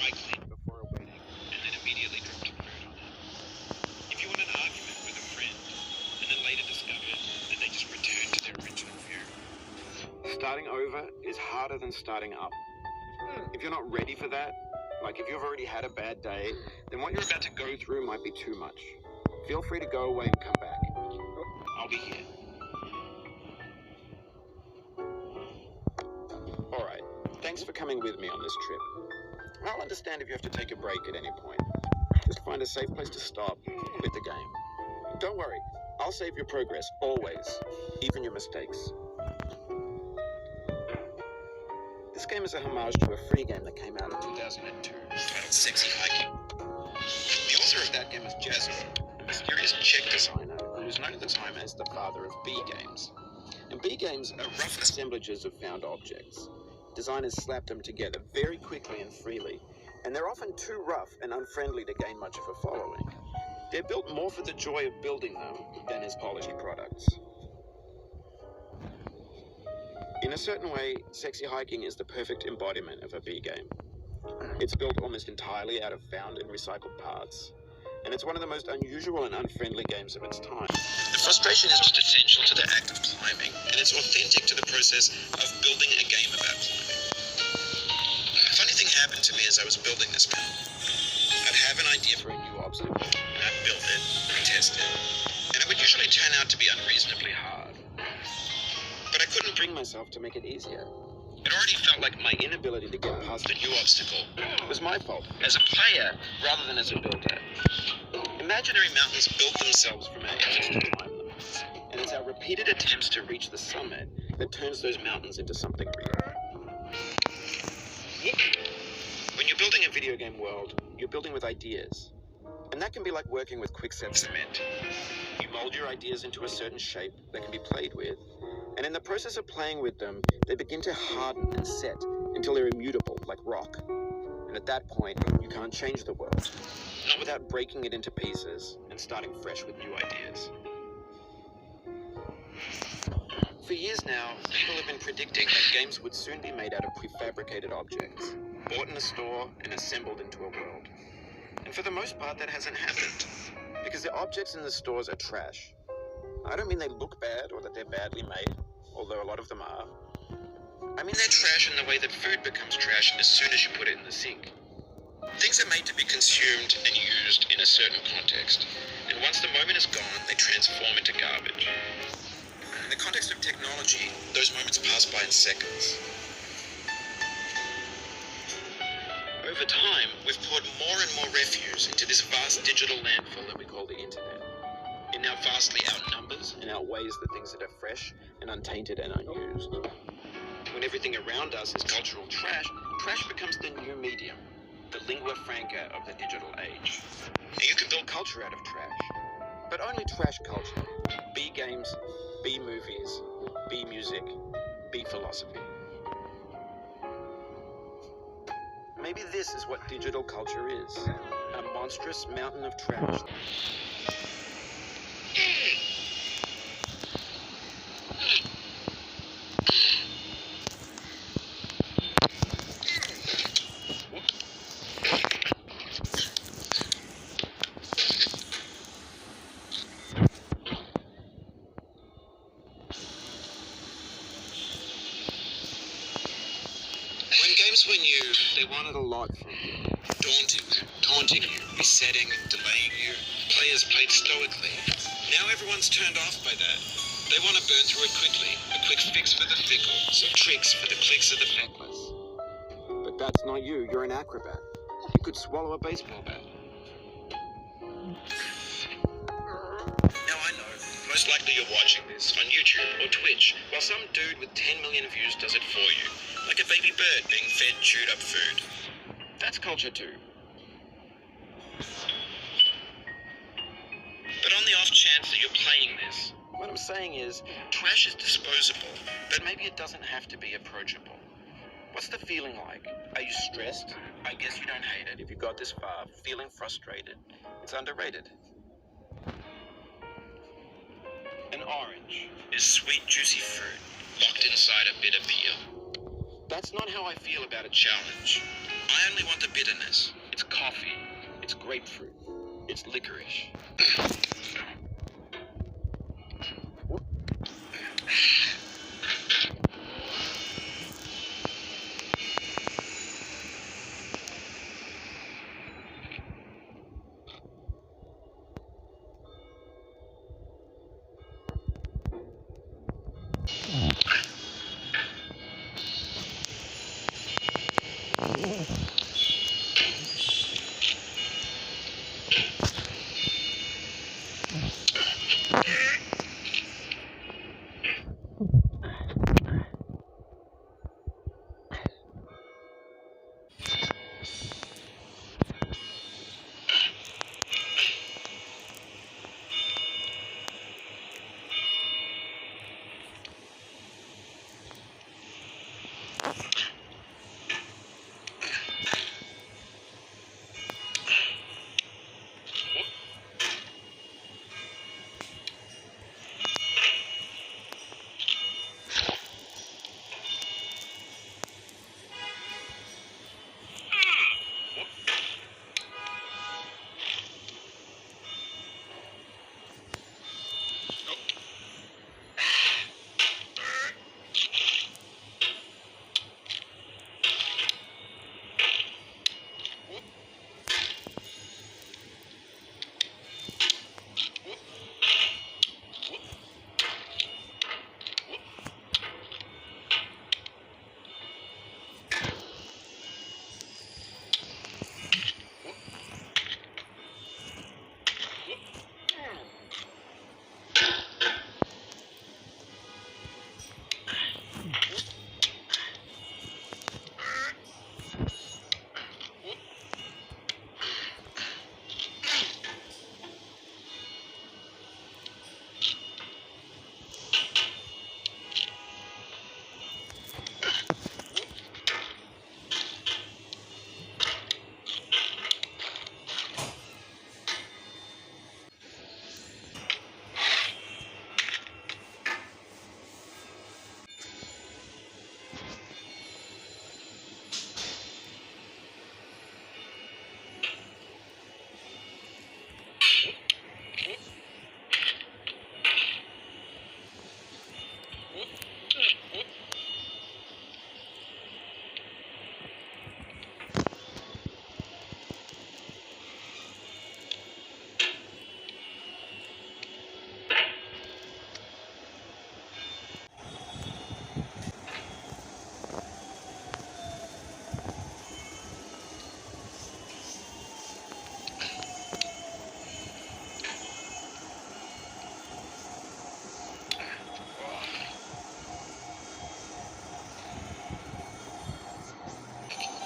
dry cleaned before a wedding, and then immediately dropped a note on it. If you want an argument with a friend, and then later discovered that they just returned to their original view. Starting over is harder than starting up. If you're not ready for that, like if you've already had a bad day, then what you're about to go through might be too much. Feel free to go away and come back. I'll be here. Alright, thanks for coming with me on this trip. I'll understand if you have to take a break at any point. Just find a safe place to stop, quit the game. Don't worry, I'll save your progress, always, even your mistakes. This game is a homage to a free game that came out in 2002, titled Sexy Hiking. The author of that game is Jasmine, a mysterious Czech designer who was known at the time as the father of B games. And B games are rough assemblages of found objects. Designers slap them together very quickly and freely, and they're often too rough and unfriendly to gain much of a following. They're built more for the joy of building them than as polished products. In a certain way, Sexy Hiking is the perfect embodiment of a B game. It's built almost entirely out of found and recycled parts, and it's one of the most unusual and unfriendly games of its time. The frustration is just essential to the act of climbing, and it's authentic to the process of building a game about climbing. A funny thing happened to me as I was building this mountain. I'd have an idea for a new obstacle, and I'd build it, test it, and it would usually turn out to be unreasonably hard. But I couldn't bring myself to make it easier. It already felt like my inability to get past a new obstacle was my fault, as a player rather than as a builder. Imaginary mountains build themselves from our efforts to climb them, and it's our repeated attempts to reach the summit that turns those mountains into something real. When you're building a video game world, you're building with ideas, and that can be like working with quickset cement. You mold your ideas into a certain shape that can be played with, and in the process of playing with them, they begin to harden and set until they're immutable, like rock. And at that point, you can't change the world, not without breaking it into pieces and starting fresh with new ideas. For years now, people have been predicting that games would soon be made out of prefabricated objects, bought in a store and assembled into a world. And for the most part, that hasn't happened, because the objects in the stores are trash. I don't mean they look bad or that they're badly made, although a lot of them are. I mean they're trash in the way that food becomes trash as soon as you put it in the sink. Things are made to be consumed and used in a certain context, and once the moment is gone, they transform into garbage. In the context of technology, those moments pass by in seconds. Over time, we've poured more and more refuse into this vast digital landfill that we call the internet. It now vastly outnumbers and outweighs the things that are fresh and untainted and unused. When everything around us is cultural trash, trash becomes the new medium, the lingua franca of the digital age. And you can build culture out of trash, but only trash culture. B games, B movies, B music, B philosophy. Maybe this is what digital culture is, a monstrous mountain of trash. When games were new, they wanted a lot from you. Taunting you, resetting, delaying you. Players played stoically. Now everyone's turned off by that. They want to burn through it quickly. A quick fix for the fickle, some tricks for the clicks of the feckless. But that's not you. You're an acrobat. You could swallow a baseball bat. Now I know, most likely you're watching this on YouTube or Twitch, while some dude with 10 million views does it for you, like a baby bird being fed chewed up food. That's culture too. But on the off chance that you're playing this, what I'm saying is, trash is disposable, but maybe it doesn't have to be approachable. What's the feeling like? Are you stressed? I guess you don't hate it if you got this far. Feeling frustrated? It's underrated. An orange is sweet, juicy fruit locked inside a bitter beer. That's not how I feel about a challenge. I only want the bitterness. It's coffee. It's grapefruit. It's licorice.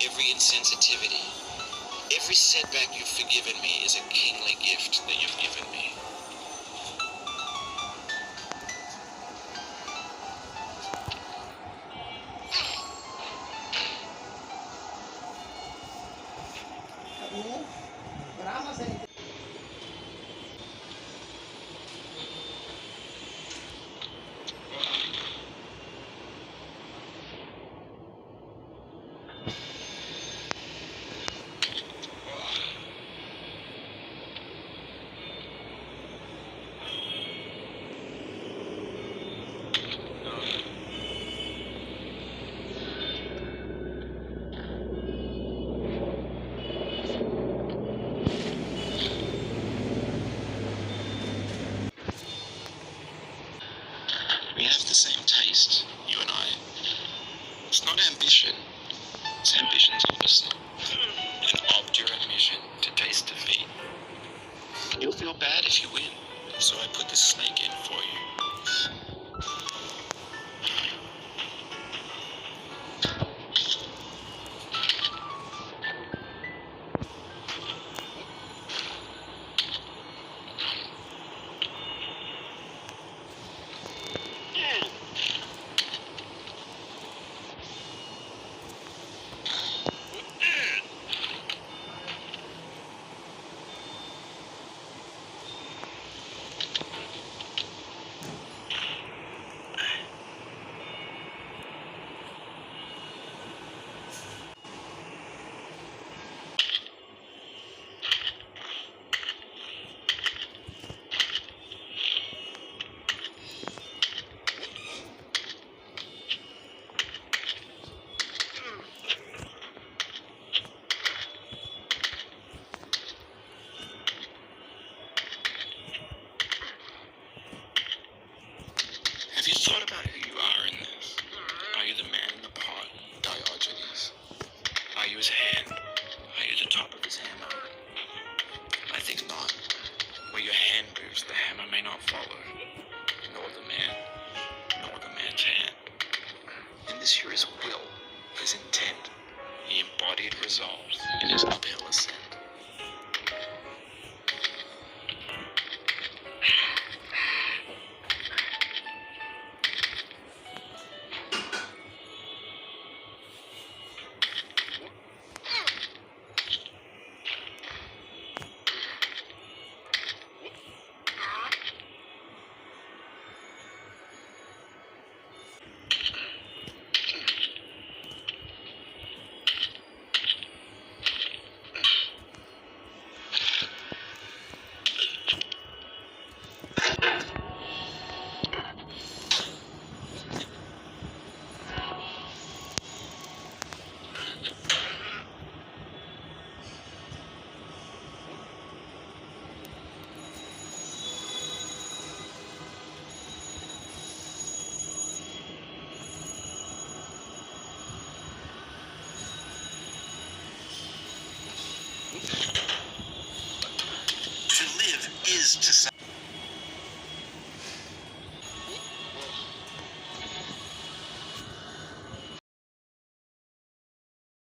Every insensitivity, every setback you've forgiven me is a kingly gift that you've given me. We have the same taste, you and I. It's not ambition, it's ambition's opposite. An obdurate mission to taste defeat. You'll feel bad if you win, so I put this snake in for you. use hand? Are you the top of his hammer? I think not. Where your hand moves, the hammer may not follow. Nor the man's hand. And this here is will, his intent, the embodied resolve in his uphill ascent. To live is to